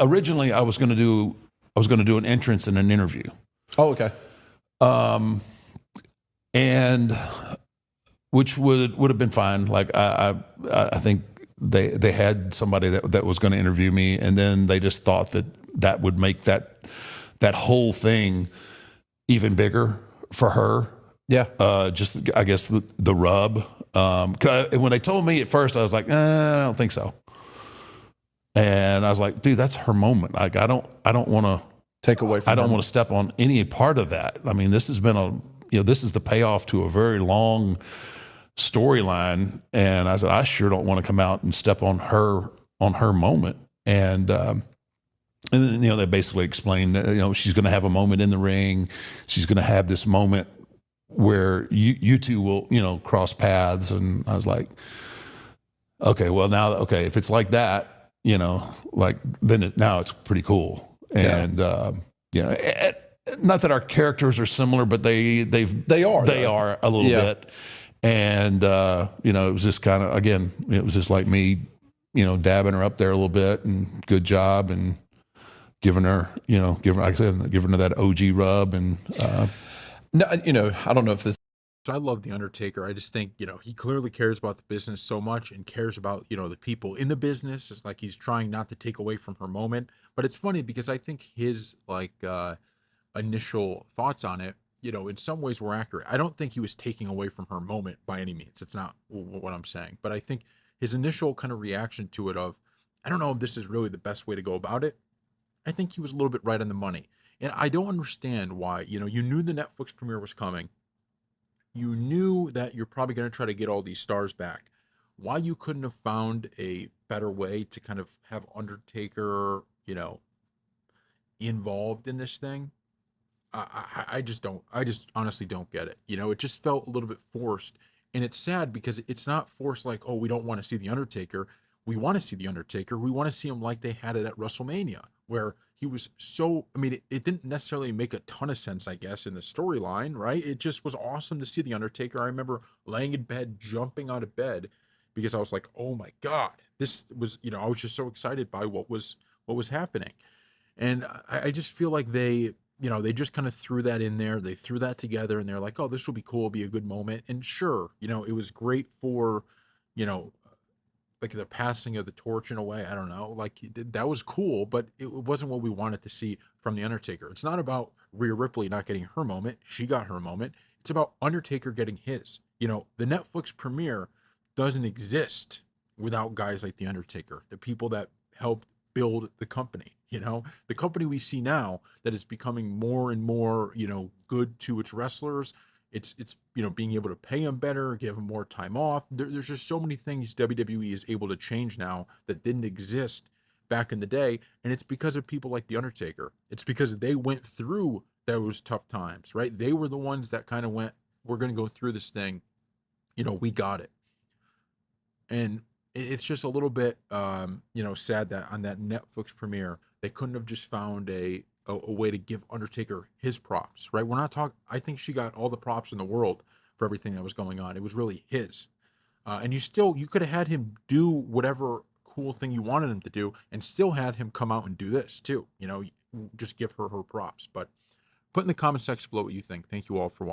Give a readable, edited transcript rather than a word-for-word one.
originally I was going to do an entrance in an interview. Oh, okay. And which would have been fine. Like I think they had somebody that was going to interview me, and then they just thought that would make that whole thing even bigger for her. Yeah. Just I guess the rub. 'Cause when they told me at first, I was like, I don't think so. And I was like, dude, that's her moment. Like I don't want to take away from I don't her. want to step on any part of that. I mean, this has been this is the payoff to a very long storyline. And I said, I sure don't want to come out and step on her moment. And then, they basically explained that, she's going to have a moment in the ring. She's going to have this moment where you two will, cross paths. And I was like, okay, well now, okay, if it's like that, then now it's pretty cool. And, not that our characters are similar, but they are a little bit. And, it was just kind of, again, it was just like me, dabbing her up there a little bit, and good job, and giving her, like I said, giving her that OG rub. And, no, I don't know if this. So I love The Undertaker. I just think, he clearly cares about the business so much and cares about, the people in the business. It's like he's trying not to take away from her moment. But it's funny because I think his initial thoughts on it, in some ways were accurate. I don't think he was taking away from her moment by any means. It's not what I'm saying. But I think his initial kind of reaction to it of, I don't know if this is really the best way to go about it. I think he was a little bit right on the money. And I don't understand why, you knew the Netflix premiere was coming. You knew that you're probably going to try to get all these stars back. Why you couldn't have found a better way to kind of have Undertaker, involved in this thing? I just honestly don't get it. It just felt a little bit forced. And it's sad because it's not forced like, oh, we don't want to see The Undertaker. We want to see The Undertaker. We want to see him like they had it at WrestleMania, where he was so, it didn't necessarily make a ton of sense, I guess, in the storyline, right? It just was awesome to see The Undertaker. I remember laying in bed, jumping out of bed, because I was like, oh my God, this was, I was just so excited by what was happening. And I just feel like they just kind of threw that in there. They threw that together, and they're like, oh, this will be cool. It'll be a good moment. And sure, it was great for, like the passing of the torch in a way. I don't know. Like that was cool, but it wasn't what we wanted to see from The Undertaker. It's not about Rhea Ripley not getting her moment. She got her moment. It's about Undertaker getting his. The Netflix premiere doesn't exist without guys like The Undertaker, the people that helped build the company. The company we see now that is becoming more and more, good to its wrestlers. It's being able to pay them better, give them more time off. There's just so many things WWE is able to change now that didn't exist back in the day, and it's because of people like The Undertaker. It's because they went through those tough times, right? They were the ones that kind of went, we're going to go through this thing. We got it. And it's just a little bit, sad that on that Netflix premiere, they couldn't have just found a way to give Undertaker his props, right? We're not talking, I think she got all the props in the world for everything that was going on. It was really his. And you could have had him do whatever cool thing you wanted him to do and still had him come out and do this too, just give her props. But put in the comment section below what you think. Thank you all for watching.